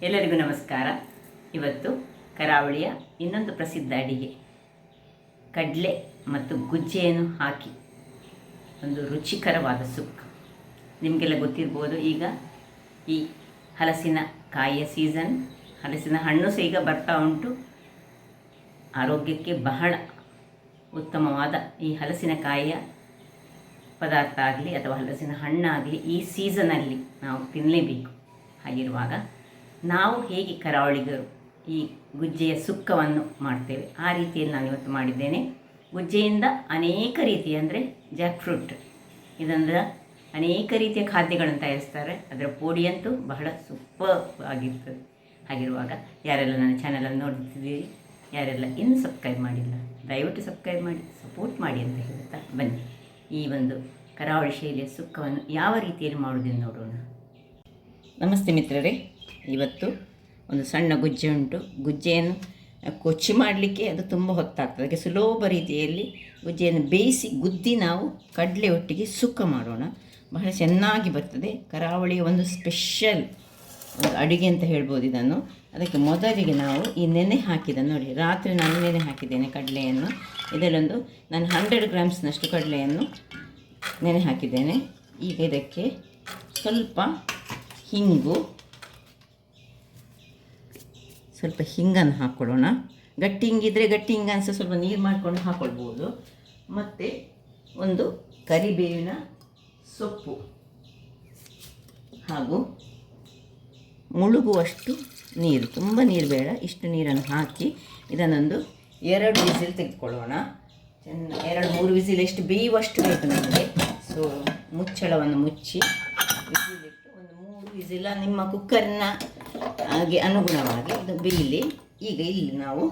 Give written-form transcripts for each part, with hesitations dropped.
ಎಲ್ಲರಿಗೂ ನಮಸ್ಕಾರ. ಇವತ್ತು ಕರಾವಳಿಯ ಇನ್ನೊಂದು ಪ್ರಸಿದ್ಧ ಅಡಿಗೆ ಕಡಲೆ ಮತ್ತು ಗುಜ್ಜೆಯನ್ನು ಹಾಕಿ ಒಂದು ರುಚಿಕರವಾದ ಸುಕ್ಕ. ನಿಮಗೆಲ್ಲ ಗೊತ್ತಿರ್ಬೋದು, ಈಗ ಈ ಹಲಸಿನ ಕಾಯಿಯ ಸೀಸನ್, ಹಲಸಿನ ಹಣ್ಣು ಸಹ ಈಗ ಬರ್ತಾ ಉಂಟು. ಆರೋಗ್ಯಕ್ಕೆ ಬಹಳ ಉತ್ತಮವಾದ ಈ ಹಲಸಿನಕಾಯಿಯ ಪದಾರ್ಥ ಆಗಲಿ ಅಥವಾ ಹಲಸಿನ ಹಣ್ಣಾಗಲಿ ಈ ಸೀಸನಲ್ಲಿ ನಾವು ತಿನ್ನಲೇಬೇಕು. ಹಾಗಿರುವಾಗ ನಾವು ಹೇಗೆ ಕರಾವಳಿಗರು ಈ ಗುಜ್ಜೆಯ ಸುಕ್ಕವನ್ನು ಮಾಡ್ತೇವೆ, ಆ ರೀತಿಯಲ್ಲಿ ನಾನು ಇವತ್ತು ಮಾಡಿದ್ದೇನೆ. ಗುಜ್ಜೆಯಿಂದ ಅನೇಕ ರೀತಿಯ, ಅಂದರೆ ಜಾಕ್ ಫ್ರೂಟ್, ಇದರಿಂದ ಅನೇಕ ರೀತಿಯ ಖಾದ್ಯಗಳನ್ನು ತಯಾರಿಸ್ತಾರೆ. ಅದರ ಪೋಡಿಯಂತೂ ಬಹಳ ಸೂಪರ್ ಆಗಿರ್ತದೆ. ಹಾಗಿರುವಾಗ ಯಾರೆಲ್ಲ ನನ್ನ ಚಾನಲನ್ನು ನೋಡ್ತಿದ್ದೀರಿ, ಯಾರೆಲ್ಲ ಇನ್ನೂ ಸಬ್ಸ್ಕ್ರೈಬ್ ಮಾಡಿಲ್ಲ, ದಯವಿಟ್ಟು ಸಬ್ಸ್ಕ್ರೈಬ್ ಮಾಡಿ ಸಪೋರ್ಟ್ ಮಾಡಿ ಅಂತ ಹೇಳ್ತಾ ಬನ್ನಿ ಈ ಒಂದು ಕರಾವಳಿ ಶೈಲಿಯ ಸುಕ್ಕವನ್ನು ಯಾವ ರೀತಿಯಲ್ಲಿ ಮಾಡುವುದನ್ನು ನೋಡೋಣ. ನಮಸ್ತೆ ಮಿತ್ರರೇ. ಇವತ್ತು ಒಂದು ಸಣ್ಣ ಗುಜ್ಜೆ ಉಂಟು. ಗುಜ್ಜೆಯನ್ನು ಕೊಚ್ಚಿ ಮಾಡಲಿಕ್ಕೆ ಅದು ತುಂಬ ಹೊತ್ತಾಗ್ತದೆ. ಅದಕ್ಕೆ ಸುಲಭ ರೀತಿಯಲ್ಲಿ ಗುಜ್ಜೆಯನ್ನು ಬೇಯಿಸಿ ಗುದ್ದಿ ನಾವು ಕಡಲೆ ಒಟ್ಟಿಗೆ ಸುಕ್ಕ ಮಾಡೋಣ. ಬಹಳ ಚೆನ್ನಾಗಿ ಬರ್ತದೆ. ಕರಾವಳಿಯ ಒಂದು ಸ್ಪೆಷಲ್ ಒಂದು ಅಡುಗೆ ಅಂತ ಹೇಳ್ಬೋದು ಇದನ್ನು. ಅದಕ್ಕೆ ಮೊದಲಿಗೆ ನಾವು ಈ ನೆನೆ ಹಾಕಿದ್ದನ್ನು ನೋಡಿ, ರಾತ್ರಿ ನಾನು ನೆನೆ ಹಾಕಿದ್ದೇನೆ ಕಡಲೆಯನ್ನು. ಇದರಲ್ಲೊಂದು ನಾನು 100 ಗ್ರಾಮ್ಸ್ನಷ್ಟು ಕಡಲೆಯನ್ನು ನೆನೆ ಹಾಕಿದ್ದೇನೆ. ಈಗ ಇದಕ್ಕೆ ಸ್ವಲ್ಪ ಹಿಂಗನ್ನು ಹಾಕ್ಕೊಳ್ಳೋಣ. ಗಟ್ಟಿ ಹಿಂಗಿದ್ರೆ ಗಟ್ಟಿ ಹಿಂಗ ಅನಿಸ ಸ್ವಲ್ಪ ನೀರು ಮಾಡಿಕೊಂಡು ಹಾಕ್ಕೊಳ್ಬೋದು. ಮತ್ತು ಒಂದು ಕರಿಬೇವಿನ ಸೊಪ್ಪು ಹಾಗೂ ಮುಳುಗುವಷ್ಟು ನೀರು, ತುಂಬ ನೀರು ಬೇಡ, ಇಷ್ಟು ನೀರನ್ನು ಹಾಕಿ ಇದನ್ನೊಂದು 2 ವಿಸಿಲ್ ತೆಗೆದುಕೊಳ್ಳೋಣ. 2-3 ವಿಸಿಲ್ ಎಷ್ಟು ಬೇಯುವಷ್ಟು ಬೇಕು ನಮಗೆ. ಸೊ ಮುಚ್ಚಳವನ್ನು ಮುಚ್ಚಿ ವಿಸಿಲಿಟ್ಟು ಒಂದು 3 ವಿಸಿಲ ನಿಮ್ಮ ಕುಕ್ಕರ್ನ ಹಾಗೆ ಅನುಗುಣವಾಗಿ ಇದು ಬೇಯಲಿ. ಈಗ ಇಲ್ಲಿ ನಾವು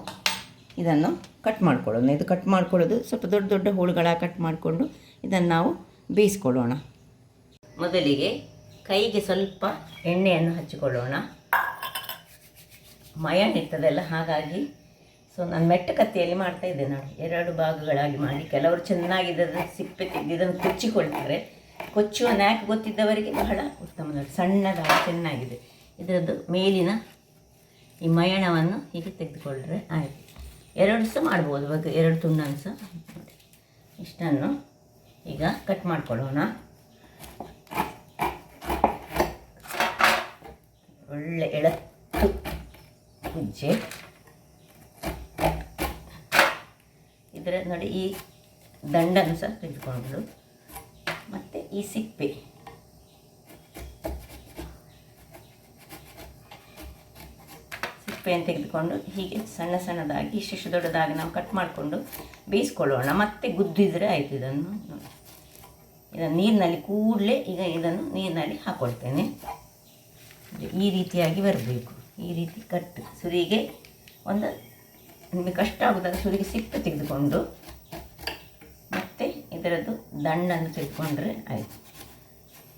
ಇದನ್ನು ಕಟ್ ಮಾಡ್ಕೊಳ್ಳೋಣ. ಇದು ಕಟ್ ಮಾಡ್ಕೊಳ್ಳೋದು ಸ್ವಲ್ಪ ದೊಡ್ಡ ದೊಡ್ಡ ಹೋಳುಗಳ ಕಟ್ ಮಾಡಿಕೊಂಡು ಇದನ್ನು ನಾವು ಬೇಯಿಸ್ಕೊಳ್ಳೋಣ. ಮೊದಲಿಗೆ ಕೈಗೆ ಸ್ವಲ್ಪ ಎಣ್ಣೆಯನ್ನು ಹಚ್ಚಿಕೊಳ್ಳೋಣ. ಮಯಣ ಇರ್ತದಲ್ಲ, ಹಾಗಾಗಿ ನಾನು ಮೆಟ್ಟ ಕತ್ತಿಯಲ್ಲಿ ಮಾಡ್ತಾ ಇದ್ದೆ. ನೋಡಿ, 2 ಭಾಗಗಳಾಗಿ ಮಾಡಿ, ಕೆಲವರು ಚೆನ್ನಾಗಿ ಇದನ್ನು ಸಿಪ್ಪೆ ತೆಗೆದು ಇದನ್ನು ಕೊಚ್ಚಿಕೊಳ್ತಾರೆ. ಕೊಚ್ಚುವ ನ್ಯಾಕ್ ಗೊತ್ತಿದ್ದವರಿಗೆ ಬಹಳ ಉತ್ತಮ. ನೋಡಿ, ಸಣ್ಣದಾಗಿ ಚೆನ್ನಾಗಿದೆ. ಇದರದ್ದು ಮೇಲಿನ ಈ ಮಯಣವನ್ನು ಹೀಗೆ ತೆಗೆದುಕೊಂಡ್ರೆ ಆಯಿತು. 2 ಸಹ ಮಾಡ್ಬೋದು, ಇವಾಗ 2 ತುಂಡನ್ನು ಸಹ. ನೋಡಿ, ಇಷ್ಟನ್ನು ಈಗ ಕಟ್ ಮಾಡ್ಕೊಳ್ಳೋಣ. ಒಳ್ಳೆ ಎಳತ್ತು ಗುಜ್ಜೆ. ಇದರ ನೋಡಿ, ಈ ದಂಡನ್ನು ಸಹ ತೆಗೆದುಕೊಂಡು ಮತ್ತು ಈ ಸಿಪ್ಪೆಯನ್ನು ತೆಗೆದುಕೊಂಡು ಹೀಗೆ ಸಣ್ಣ ಸಣ್ಣದಾಗಿ ಇಷ್ಟು ದೊಡ್ಡದಾಗಿ ನಾವು ಕಟ್ ಮಾಡಿಕೊಂಡು ಬೇಯಿಸ್ಕೊಳ್ಳೋಣ. ಮತ್ತೆ ಗುದ್ದಿದ್ರೆ ಆಯಿತು. ಇದನ್ನು ನೀರಿನಲ್ಲಿ ಕೂಡಲೇ ಈಗ ಇದನ್ನು ನೀರಿನಲ್ಲಿ ಹಾಕ್ಕೊಳ್ತೇನೆ. ಈ ರೀತಿಯಾಗಿ ಬರಬೇಕು. ಈ ರೀತಿ ಕಟ್ ಸುರಿಗೆ ಒಂದು ನಿಮಗೆ ಕಷ್ಟ ಆಗೋದಾಗ ಸುರಿಗೆ ಸಿಪ್ಪೆ ತೆಗೆದುಕೊಂಡು ಮತ್ತು ಇದರದ್ದು ದಂಡನ್ನು ತೆಗೆದುಕೊಂಡ್ರೆ ಆಯಿತು.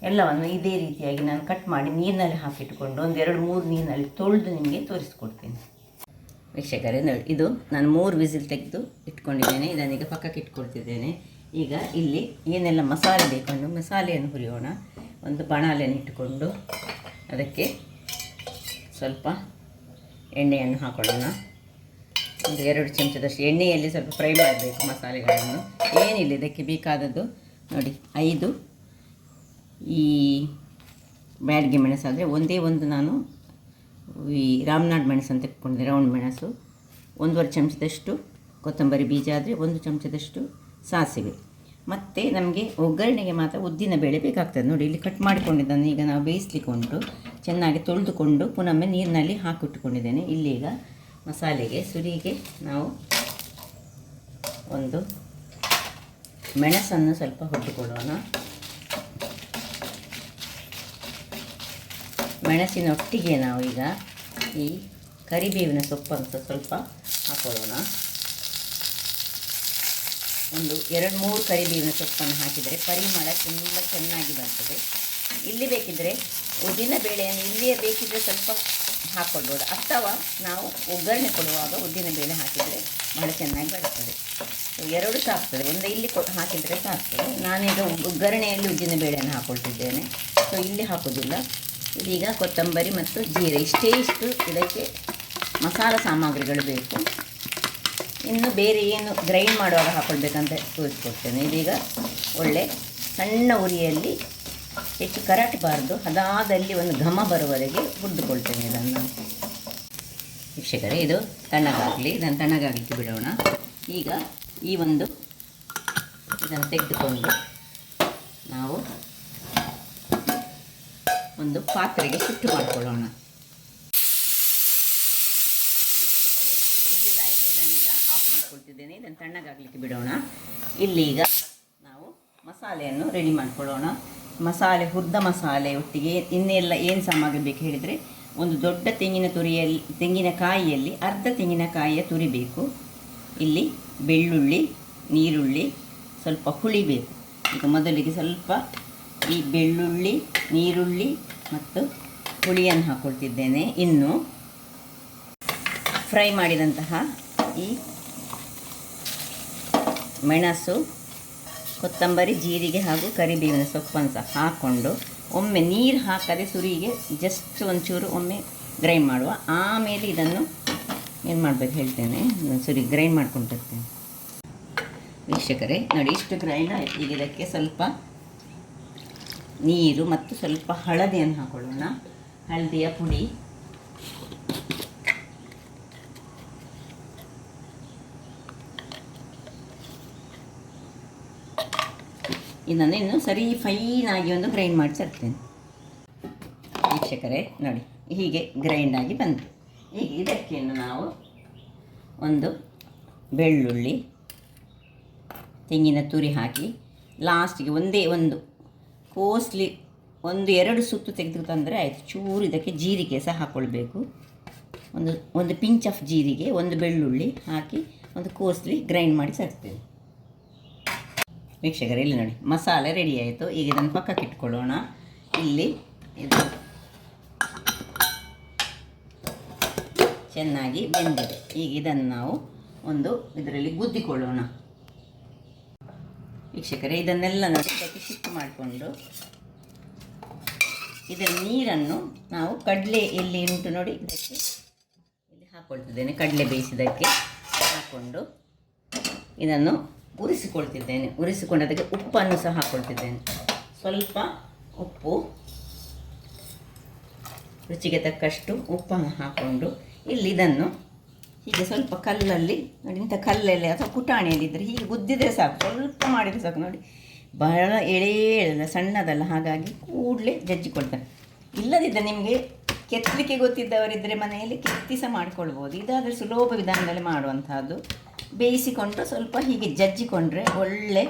ಎಲ್ಲವನ್ನು ಇದೇ ರೀತಿಯಾಗಿ ನಾನು ಕಟ್ ಮಾಡಿ ನೀರಿನಲ್ಲಿ ಹಾಕಿಟ್ಟುಕೊಂಡು 1-2-3 ನೀರಿನಲ್ಲಿ ತೊಳೆದು ನಿಮಗೆ ತೋರಿಸ್ಕೊಡ್ತೇನೆ. ವೀಕ್ಷಕರೇ ನೋಡಿ, ಇದು ನಾನು 3 ವಿಸಿಲ್ ತೆಗೆದು ಇಟ್ಕೊಂಡಿದ್ದೇನೆ. ಇದನ್ನೀಗ ಪಕ್ಕಕ್ಕೆ ಇಟ್ಕೊಳ್ತಿದ್ದೇನೆ. ಈಗ ಇಲ್ಲಿ ಏನೆಲ್ಲ ಮಸಾಲೆ ಬೇಕಂಡು ಮಸಾಲೆಯನ್ನು ಹುರಿಯೋಣ. ಒಂದು ಬಾಣಲೆಯನ್ನು ಇಟ್ಟುಕೊಂಡು ಅದಕ್ಕೆ ಸ್ವಲ್ಪ ಎಣ್ಣೆಯನ್ನು ಹಾಕೊಳ್ಳೋಣ. ಒಂದು 2 ಚಮಚದಷ್ಟು ಎಣ್ಣೆಯಲ್ಲಿ ಸ್ವಲ್ಪ ಫ್ರೈ ಮಾಡಬೇಕು ಮಸಾಲೆಗಳನ್ನು. ಏನಿಲ್ಲ, ಇದಕ್ಕೆ ಬೇಕಾದದ್ದು ನೋಡಿ, 5 ಈ ಬ್ಯಾಡಗಿ ಮೆಣಸಾದರೆ ಒಂದೇ ಒಂದು, ನಾನು ಈ ರಾಮನಾಡ್ ಮೆಣಸು ಅಂತ ತೆಗೆದುಕೊಂಡಿದ್ದೆ, ರೌಂಡ್ ಮೆಣಸು. 1.5 ಚಮಚದಷ್ಟು ಕೊತ್ತಂಬರಿ ಬೀಜ ಆದರೆ 1 ಚಮಚದಷ್ಟು ಸಾಸಿವೆ. ಮತ್ತು ನಮಗೆ ಒಗ್ಗರಣೆಗೆ ಮಾತ್ರ ಉದ್ದಿನ ಬೇಳೆ ಬೇಕಾಗ್ತದೆ. ನೋಡಿ, ಇಲ್ಲಿ ಕಟ್ ಮಾಡಿಕೊಂಡಿದ್ದನ್ನು ಈಗ ನಾವು ಬೇಯಿಸ್ಲಿಕ್ಕೆ ಉಂಟು. ಚೆನ್ನಾಗಿ ತೊಳೆದುಕೊಂಡು ಪುನೊಮ್ಮೆ ನೀರಿನಲ್ಲಿ ಹಾಕಿಟ್ಟುಕೊಂಡಿದ್ದೇನೆ. ಇಲ್ಲೀಗ ಮಸಾಲೆಗೆ ಸುರಿಗೆ ನಾವು ಒಂದು ಮೆಣಸನ್ನು ಸ್ವಲ್ಪ ಹೊಟ್ಟುಕೊಳ್ಳೋಣ. ಮೆಣಸಿನೊಟ್ಟಿಗೆ ನಾವು ಈಗ ಈ ಕರಿಬೇವಿನ ಸೊಪ್ಪನ್ನು ಸ್ವಲ್ಪ ಹಾಕೊಳ್ಳೋಣ. ಒಂದು 2-3 ಕರಿಬೇವಿನ ಸೊಪ್ಪನ್ನು ಹಾಕಿದರೆ ಪರಿಮಳ ತುಂಬ ಚೆನ್ನಾಗಿ ಬರ್ತದೆ. ಇಲ್ಲಿ ಬೇಕಿದ್ದರೆ ಉದ್ದಿನ ಬೇಳೆಯನ್ನು ಇಲ್ಲಿಯೇ ಬೇಕಿದ್ದರೆ ಸ್ವಲ್ಪ ಹಾಕ್ಕೊಳ್ಬೋದು, ಅಥವಾ ನಾವು ಒಗ್ಗರಣೆ ಕೊಡುವಾಗ ಉದ್ದಿನ ಬೇಳೆ ಹಾಕಿದರೆ ಬಹಳ ಚೆನ್ನಾಗಿ ಬರ್ತದೆ. 2 ಸಾಕ್ತದೆ. ಒಂದು ಇಲ್ಲಿ ಹಾಕಿದರೆ ಸಾಕ್ತದೆ. ನಾನೀಗ ಒಗ್ಗರಣೆಯಲ್ಲಿ ಉದ್ದಿನ ಬೇಳೆಯನ್ನು ಹಾಕ್ಕೊಳ್ತಿದ್ದೇನೆ. ಸೊ ಇಲ್ಲಿ ಹಾಕೋದಿಲ್ಲ. ಇದೀಗ ಕೊತ್ತಂಬರಿ ಮತ್ತು ಜೀರೆ ಇಷ್ಟು ಇದಕ್ಕೆ ಮಸಾಲ ಸಾಮಗ್ರಿಗಳು ಬೇಕು. ಇನ್ನು ಬೇರೆ ಏನು ಗ್ರೈಂಡ್ ಮಾಡುವಾಗ ಹಾಕ್ಕೊಳ್ಬೇಕಂತ ತೋರಿಸ್ಕೊಡ್ತೇನೆ. ಇದೀಗ ಒಳ್ಳೆ ಸಣ್ಣ ಉರಿಯಲ್ಲಿ ಹೆಚ್ಚು ಕರಟಬಾರ್ದು, ಅದಾದಲ್ಲಿ ಒಂದು ಘಮ ಬರುವವರೆಗೆ ಹುರಿದುಕೊಳ್ತೇನೆ ಇದನ್ನು. ವೀಕ್ಷಕರೇ, ಇದು ತಣ್ಣಗಾಗಲಿ, ಇದನ್ನು ತಣ್ಣಗಾಗಲಿಕ್ಕೆ ಬಿಡೋಣ. ಈಗ ಇದನ್ನು ತೆಗೆದುಕೊಂಡು ನಾವು ಒಂದು ಪಾತ್ರೆಗೆ ಶಿಫ್ಟ್ ಮಾಡಿಕೊಳ್ಳೋಣ. ವೀಕ್ಷಕರೇ, ವಿಸಿಲಾಯಿತು, ಇದನ್ನೀಗ ಆಫ್ ಮಾಡ್ಕೊಳ್ತಿದ್ದೇನೆ. ಇದನ್ನು ತಣ್ಣಗಾಗಲಿಕ್ಕೆ ಬಿಡೋಣ. ಇಲ್ಲೀಗ ನಾವು ಮಸಾಲೆಯನ್ನು ರೆಡಿ ಮಾಡ್ಕೊಳ್ಳೋಣ. ಮಸಾಲೆ, ಹುರಿದ ಮಸಾಲೆ ಒಟ್ಟಿಗೆ ಇನ್ನೆಲ್ಲ ಏನು ಸಾಮಗ್ರಿ ಬೇಕು ಹೇಳಿದರೆ, ಒಂದು ದೊಡ್ಡ ತೆಂಗಿನಕಾಯಿಯಲ್ಲಿ ಅರ್ಧ ತೆಂಗಿನಕಾಯಿಯ ತುರಿ ಬೇಕು. ಇಲ್ಲಿ ಬೆಳ್ಳುಳ್ಳಿ, ನೀರುಳ್ಳಿ, ಸ್ವಲ್ಪ ಹುಳಿ ಬೇಕು. ಈಗ ಮೊದಲಿಗೆ ಸ್ವಲ್ಪ ಈ ಬೆಳ್ಳುಳ್ಳಿ, ನೀರುಳ್ಳಿ ಮತ್ತು ಹುಳಿಯನ್ನು ಹಾಕ್ಕೊಳ್ತಿದ್ದೇನೆ. ಇನ್ನು ಫ್ರೈ ಮಾಡಿದಂತಹ ಈ ಮೆಣಸು, ಕೊತ್ತಂಬರಿ, ಜೀರಿಗೆ ಹಾಗೂ ಕರಿಬೇವಿನ ಸೊಪ್ಪನ್ನು ಸಹ ಹಾಕ್ಕೊಂಡು ಒಮ್ಮೆ ನೀರು ಹಾಕದೆ ಸುರಿಗೆ ಜಸ್ಟ್ ಒಂಚೂರು ಒಮ್ಮೆ ಗ್ರೈಂಡ್ ಮಾಡುವ. ಆಮೇಲೆ ಇದನ್ನು ಏನು ಮಾಡಬೇಕು ಹೇಳ್ತೇನೆ, ಸುರಿ ಗ್ರೈಂಡ್ ಮಾಡ್ಕೊಂಡಿರ್ತೇನೆ. ವೀಕ್ಷಕರೇ ನೋಡಿ, ಇಷ್ಟು ಗ್ರೈಂಡ್ ಆಯಿತು. ಈಗ ಇದಕ್ಕೆ ಸ್ವಲ್ಪ ನೀರು ಮತ್ತು ಸ್ವಲ್ಪ ಹಳದಿಯನ್ನು ಹಾಕೊಳ್ಳೋಣ. ಹಳದಿಯ ಪುಡಿ, ಇದನ್ನು ಇನ್ನು ಸರಿ ಫೈನಾಗಿ ಒಂದು ಗ್ರೈಂಡ್ ಮಾಡಿ ತರ್ತೇನೆ. ವೀಕ್ಷಕರೇ ನೋಡಿ, ಹೀಗೆ ಗ್ರೈಂಡಾಗಿ ಬಂತು. ಈಗ ಇದಕ್ಕೆ ನಾವು ಒಂದು ಬೆಳ್ಳುಳ್ಳಿ, ತೆಂಗಿನ ತುರಿ ಹಾಕಿ ಲಾಸ್ಟಿಗೆ ಒಂದೇ ಒಂದು ಕೋಸ್ಲಿ 1-2 ಸುತ್ತು ತೆಗೆದು ತಂದರೆ ಆಯಿತು. ಚೂರು ಇದಕ್ಕೆ ಜೀರಿಗೆ ಸಹ ಹಾಕ್ಕೊಳ್ಬೇಕು. ಒಂದು ಪಿಂಚ್ ಆಫ್ ಜೀರಿಗೆ, ಒಂದು ಬೆಳ್ಳುಳ್ಳಿ ಹಾಕಿ ಒಂದು ಕೋಸ್ಲಿ ಗ್ರೈಂಡ್ ಮಾಡಿ ತರ್ತೇನೆ. ವೀಕ್ಷಕರೇ, ಇಲ್ಲಿ ನೋಡಿ ಮಸಾಲೆ ರೆಡಿ ಆಯಿತು. ಈಗ ಇದನ್ನು ಪಕ್ಕಕ್ಕೆ ಇಟ್ಕೊಳ್ಳೋಣ. ಇಲ್ಲಿ ಇದು ಚೆನ್ನಾಗಿ ಬೆಂದಿದೆ. ಈಗ ಇದನ್ನು ನಾವು ಒಂದು ಇದರಲ್ಲಿ ಗುದ್ದಿಕೊಳ್ಳೋಣ. ವೀಕ್ಷಕರೇ, ಇದನ್ನೆಲ್ಲ ನೋಡಿ ಇದಕ್ಕೆ ಶಿಫ್ಟ್ ಮಾಡಿಕೊಂಡು ಇದರ ನೀರನ್ನು ನಾವು ಕಡಲೆ ಎಲ್ಲಿ ಉಂಟು ನೋಡಿ ಇದಕ್ಕೆ ಇಲ್ಲಿ ಹಾಕ್ಕೊಳ್ತಿದ್ದೇನೆ. ಕಡಲೆ ಬೇಯಿಸಿದ್ದಕ್ಕೆ ಹಾಕ್ಕೊಂಡು ಇದನ್ನು ಉರಿಸಿಕೊಳ್ತಿದ್ದೇನೆ. ಉರಿಸಿಕೊಂಡು ಅದಕ್ಕೆ ಉಪ್ಪನ್ನು ಸಹ ಹಾಕ್ಕೊಳ್ತಿದ್ದೇನೆ. ಸ್ವಲ್ಪ ಉಪ್ಪು, ರುಚಿಗೆ ತಕ್ಕಷ್ಟು ಉಪ್ಪನ್ನು ಹಾಕ್ಕೊಂಡು ಇಲ್ಲಿ ಇದನ್ನು ಹೀಗೆ ಸ್ವಲ್ಪ ಕಲ್ಲಲ್ಲಿ ನೋಡಿ, ಇಂಥ ಕಲ್ಲಲ್ಲಿ ಅಥವಾ ಕುಟಾಣಿಯಲ್ಲಿದ್ದರೆ ಹೀಗೆ ಗುದ್ದಿದರೆ ಸಾಕು, ಸ್ವಲ್ಪ ಮಾಡಿದರೆ ಸಾಕು. ನೋಡಿ ಬಹಳ ಎಳೆಯಲ್ಲ, ಸಣ್ಣದಲ್ಲ, ಹಾಗಾಗಿ ಕೂಡಲೇ ಜಜ್ಜಿಕೊಳ್ತಾರೆ. ಇಲ್ಲದಿದ್ದರೆ ನಿಮಗೆ ಕೆತ್ತಲಿಕ್ಕೆ ಗೊತ್ತಿದ್ದವರಿದ್ದರೆ ಮನೆಯಲ್ಲಿ ಕೆತ್ತಿ ಸಹ ಮಾಡಿಕೊಳ್ಬೋದು. ಇದಾದರೆ ಸುಲಭ ವಿಧಾನದಲ್ಲಿ ಮಾಡುವಂಥದ್ದು. ಬೇಯಿಸಿಕೊಂಡು ಸ್ವಲ್ಪ ಹೀಗೆ ಜಜ್ಜಿಕೊಂಡ್ರೆ ಒಳ್ಳೆ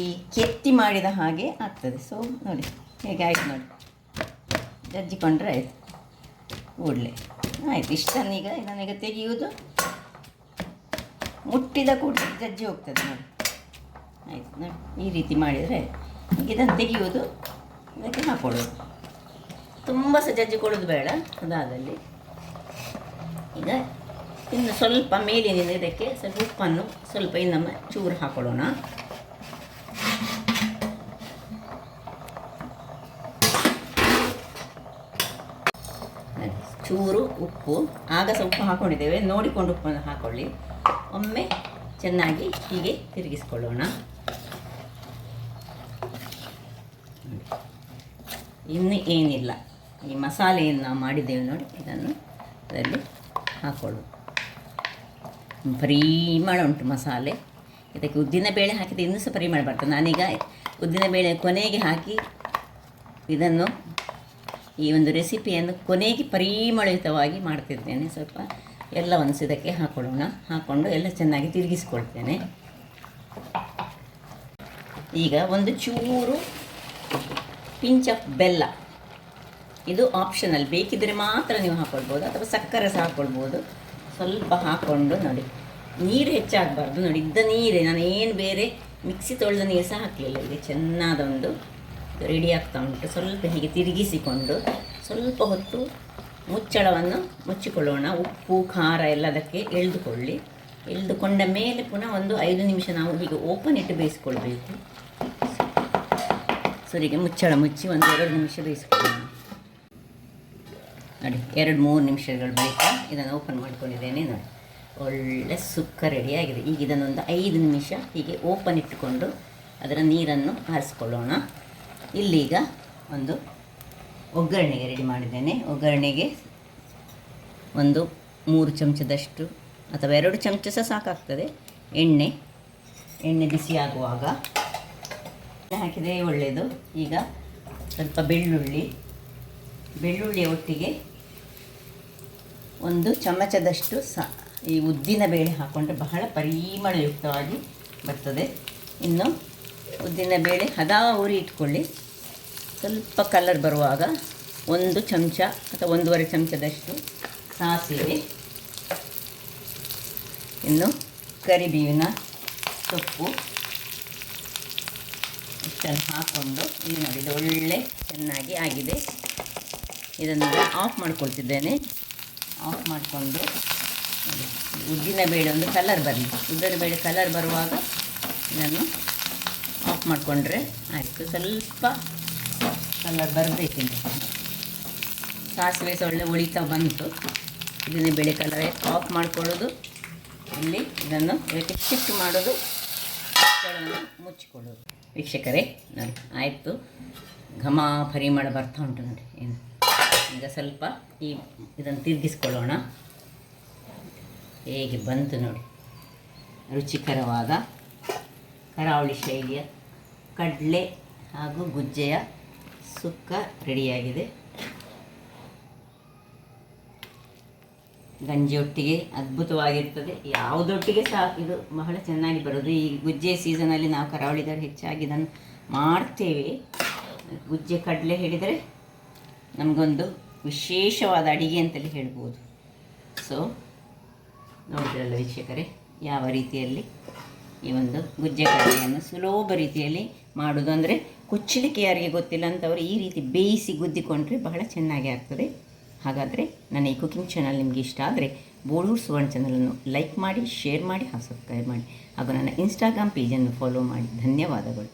ಈ ಕೆತ್ತಿ ಮಾಡಿದ ಹಾಗೆ ಆಗ್ತದೆ. ಸೊ ನೋಡಿ ಹೇಗೆ ಆಯಿತು ನೋಡಿ, ಜಜ್ಜಿಕೊಂಡ್ರೆ ಆಯಿತು ಕೂಡಲೇ ಆಯಿತು. ಇಷ್ಟನ್ನೀಗ ಇದನ್ನೀಗ ತೆಗೆಯುವುದು, ಮುಟ್ಟಿದ ಕೂಡಲೇ ಜಜ್ಜಿ ಹೋಗ್ತದೆ ನೋಡಿ. ಆಯಿತು ನೋಡಿ, ಈ ರೀತಿ ಮಾಡಿದರೆ ಇದನ್ನು ತೆಗೆಯುವುದು, ಇದಕ್ಕೆ ಹಾಕೊಳ್ಳೋದು. ತುಂಬ ಸಹ ಜಜ್ಜಿಕೊಳ್ಳೋದು ಬೇಡ. ಅದಾದಲ್ಲಿ ಈಗ ಇನ್ನು ಸ್ವಲ್ಪ ಮೇಲಿನಿಂದ ಇದಕ್ಕೆ ಸ್ವಲ್ಪ ಉಪ್ಪನ್ನು ಸ್ವಲ್ಪ ಇನ್ನೊಮ್ಮೆ ಚೂರು ಹಾಕೊಳ್ಳೋಣ. ಚೂರು ಉಪ್ಪು, ಆಗ ಸ್ವಲ್ಪ ಹಾಕ್ಕೊಂಡಿದ್ದೇವೆ, ನೋಡಿಕೊಂಡು ಉಪ್ಪನ್ನು ಹಾಕ್ಕೊಳ್ಳಿ. ಒಮ್ಮೆ ಚೆನ್ನಾಗಿ ಹೀಗೆ ತಿರುಗಿಸ್ಕೊಳ್ಳೋಣ. ಇನ್ನು ಏನಿಲ್ಲ, ಈ ಮಸಾಲೆಯನ್ನು ನಾವು ಮಾಡಿದ್ದೇವೆ ನೋಡಿ, ಇದನ್ನು ಅದರಲ್ಲಿ ಹಾಕ್ಕೊಳ್ಳೋದು. ಪರಿಮಳ ಉಂಟು ಮಸಾಲೆ. ಇದಕ್ಕೆ ಉದ್ದಿನಬೇಳೆ ಹಾಕಿದರೆ ಇನ್ನೂ ಸಹ ಪರಿಮಳ ಬರ್ತದೆ. ನಾನೀಗ ಉದ್ದಿನಬೇಳೆ ಕೊನೆಗೆ ಹಾಕಿ ಇದನ್ನು, ಈ ಒಂದು ರೆಸಿಪಿಯನ್ನು ಕೊನೆಗೆ ಪರಿಮಳಯುತವಾಗಿ ಮಾಡ್ತಿರ್ತೇನೆ. ಸ್ವಲ್ಪ ಎಲ್ಲವನ್ನು ಇದಕ್ಕೆ ಹಾಕ್ಕೊಳ್ಳೋಣ. ಹಾಕ್ಕೊಂಡು ಎಲ್ಲ ಚೆನ್ನಾಗಿ ತಿರುಗಿಸ್ಕೊಳ್ತೇನೆ. ಈಗ ಒಂದು ಚೂರು ಪಿಂಚ್ ಆಫ್ ಬೆಲ್ಲ, ಇದು ಆಪ್ಷನಲ್, ಬೇಕಿದ್ದರೆ ಮಾತ್ರ ನೀವು ಹಾಕ್ಕೊಳ್ಬೋದು ಅಥವಾ ಸಕ್ಕರೆ ಸಹ ಹಾಕ್ಕೊಳ್ಬೋದು. ಸ್ವಲ್ಪ ಹಾಕ್ಕೊಂಡು ನೋಡಿ, ನೀರು ಹೆಚ್ಚಾಗಬಾರ್ದು ನೋಡಿ, ಇದ್ದ ನೀರೇ, ನಾನು ಏನು ಬೇರೆ ಮಿಕ್ಸಿ ತೊಳೆದ ನೀರು ಸಹ ಹಾಕಲಿಲ್ಲ. ಇದು ಚೆನ್ನಾದೊಂದು ರೆಡಿ ಆಗ್ತಾ ಉಂಟು. ಸ್ವಲ್ಪ ಹೀಗೆ ತಿರುಗಿಸಿಕೊಂಡು ಸ್ವಲ್ಪ ಹೊತ್ತು ಮುಚ್ಚಳವನ್ನು ಮುಚ್ಚಿಕೊಳ್ಳೋಣ. ಉಪ್ಪು ಖಾರ ಎಲ್ಲ ಅದಕ್ಕೆ ಎಳೆದುಕೊಳ್ಳಿ. ಎಳೆದುಕೊಂಡ ಮೇಲೆ ಪುನಃ ಒಂದು 5 ನಿಮಿಷ ನಾವು ಹೀಗೆ ಓಪನ್ ಇಟ್ಟು ಬೇಯಿಸ್ಕೊಳ್ಬೇಕು. ಸರಿಗೆ ಮುಚ್ಚಳ ಮುಚ್ಚಿ 1-2 ನಿಮಿಷ ಬೇಯಿಸ್ಕೊಳ್ಳೋಣ. ನೋಡಿ 2-3 ನಿಮಿಷಗಳ ಬಳಿಕ ಇದನ್ನು ಓಪನ್ ಮಾಡ್ಕೊಂಡಿದ್ದೇನೆ. ನೋಡಿ ಒಳ್ಳೆ ಸುಕ್ಕ ರೆಡಿಯಾಗಿದೆ. ಈಗ ಇದನ್ನೊಂದು 5 ನಿಮಿಷ ಹೀಗೆ ಓಪನ್ ಇಟ್ಟುಕೊಂಡು ಅದರ ನೀರನ್ನು ಆರಿಸ್ಕೊಳ್ಳೋಣ. ಇಲ್ಲೀಗ ಒಂದು ಒಗ್ಗರಣೆಗೆ ರೆಡಿ ಮಾಡಿದ್ದೇನೆ. ಒಗ್ಗರಣೆಗೆ ಒಂದು 3 ಚಮಚದಷ್ಟು ಅಥವಾ 2 ಚಮಚ ಸಹ ಸಾಕಾಗ್ತದೆ ಎಣ್ಣೆ ಬಿಸಿಯಾಗುವಾಗ ಹಾಕಿದರೆ ಒಳ್ಳೆಯದು. ಈಗ ಸ್ವಲ್ಪ ಬೆಳ್ಳುಳ್ಳಿಯ ಒಟ್ಟಿಗೆ 1 ಚಮಚದಷ್ಟು ಈ ಉದ್ದಿನ ಬೇಳೆ ಹಾಕ್ಕೊಂಡ್ರೆ ಬಹಳ ಪರಿಮಳಯುಕ್ತವಾಗಿ ಬರ್ತದೆ. ಇನ್ನು ಉದ್ದಿನ ಬೇಳೆ ಹದ ಉರಿ ಇಟ್ಕೊಳ್ಳಿ. ಸ್ವಲ್ಪ ಕಲರ್ ಬರುವಾಗ 1 ಚಮಚ ಅಥವಾ 1.5 ಚಮಚದಷ್ಟು ಸಾಸಿವೆ, ಇನ್ನು ಕರಿಬೇವಿನ ಸೊಪ್ಪು ಇಷ್ಟನ್ನು ಹಾಕ್ಕೊಂಡು ಇಲ್ಲಿ ನೋಡಿ ಇದು ಒಳ್ಳೆ ಚೆನ್ನಾಗಿ ಆಗಿದೆ. ಇದನ್ನು ಆಫ್ ಮಾಡ್ಕೊಳ್ತಿದ್ದೇನೆ. ಆಫ್ ಮಾಡಿಕೊಂಡು ಉದ್ದಿನ ಬೇಳೆ ಒಂದು ಕಲರ್ ಬರಲಿ. ಉದ್ದಿನ ಬೇಳೆ ಕಲರ್ ಬರುವಾಗ ಇದನ್ನು ಆಫ್ ಮಾಡಿಕೊಂಡ್ರೆ ಆಯಿತು. ಸ್ವಲ್ಪ ಕಲರ್ ಬರಬೇಕಿಲ್ಲ. ಸಾಸಿವೆ ಸೊಳ್ಳೆ ಉಳಿತಾ ಬಂತು. ಉದ್ದಿನ ಬೇಳೆ ಕಲರ್ ಆಫ್ ಮಾಡ್ಕೊಳ್ಳೋದು. ಇಲ್ಲಿ ಇದನ್ನು ಇದಕ್ಕೆ ಶಿಫ್ಟ್ ಮಾಡೋದು, ಮುಚ್ಚಳವನ್ನು ಮುಚ್ಚಿಕೊಳ್ಳೋದು. ವೀಕ್ಷಕರೇ ನೋಡಿ ಆಯಿತು. ಘಮ ಪರಿಮಳ ಬರ್ತಾ ಉಂಟು ನೋಡಿ. ಏನು ಈಗ ಸ್ವಲ್ಪ ಇದನ್ನು ತಿರುಗಿಸ್ಕೊಳ್ಳೋಣ. ಹೇಗೆ ಬಂತು ನೋಡಿ. ರುಚಿಕರವಾದ ಕರಾವಳಿ ಶೈಲಿಯ ಕಡಲೆ ಹಾಗೂ ಗುಜ್ಜೆಯ ಸುಕ್ಕ ರೆಡಿಯಾಗಿದೆ. ಗಂಜಿಯೊಟ್ಟಿಗೆ ಅದ್ಭುತವಾಗಿರ್ತದೆ. ಯಾವುದೊಟ್ಟಿಗೆ ಸಹ ಇದು ಬಹಳ ಚೆನ್ನಾಗಿ ಬರೋದು. ಈ ಗುಜ್ಜೆ ಸೀಸನಲ್ಲಿ ನಾವು ಕರಾವಳಿಗರು ಹೆಚ್ಚಾಗಿ ಇದನ್ನು ಮಾಡ್ತೇವೆ. ಗುಜ್ಜೆ ಕಡಲೆ ಹೇಳಿದರೆ ನಮಗೊಂದು ವಿಶೇಷವಾದ ಅಡಿಗೆ ಅಂತಲೇ ಹೇಳ್ಬೋದು. ಸೊ ನೋಡಿದ್ರಲ್ಲ ವೀಕ್ಷಕರೇ, ಯಾವ ರೀತಿಯಲ್ಲಿ ಈ ಒಂದು ಗುಜ್ಜೆ ಕಡಲೆಯನ್ನು ಸುಲಭ ರೀತಿಯಲ್ಲಿ ಮಾಡೋದು. ಅಂದರೆ ಕುಚ್ಚಲಿಕ್ಕೆ ಯಾರಿಗೆ ಗೊತ್ತಿಲ್ಲ ಅಂತವರು ಈ ರೀತಿ ಬೇಯಿಸಿ ಗುದ್ದಿಕೊಂಡ್ರೆ ಬಹಳ ಚೆನ್ನಾಗಿ ಆಗ್ತದೆ. ಹಾಗಾದರೆ ನನ್ನ ಈ ಕುಕಿಂಗ್ ಚಾನಲ್ ನಿಮಗೆ ಇಷ್ಟ ಆದರೆ ಬೋಳೂರು ಸುವರ್ಣ ಚಾನಲನ್ನು ಲೈಕ್ ಮಾಡಿ, ಶೇರ್ ಮಾಡಿ ಹಾಗೂ ಸಬ್ಸ್ಕ್ರೈಬ್ ಮಾಡಿ ಹಾಗೂ ನನ್ನ ಇನ್ಸ್ಟಾಗ್ರಾಮ್ ಪೇಜನ್ನು ಫಾಲೋ ಮಾಡಿ. ಧನ್ಯವಾದಗಳು.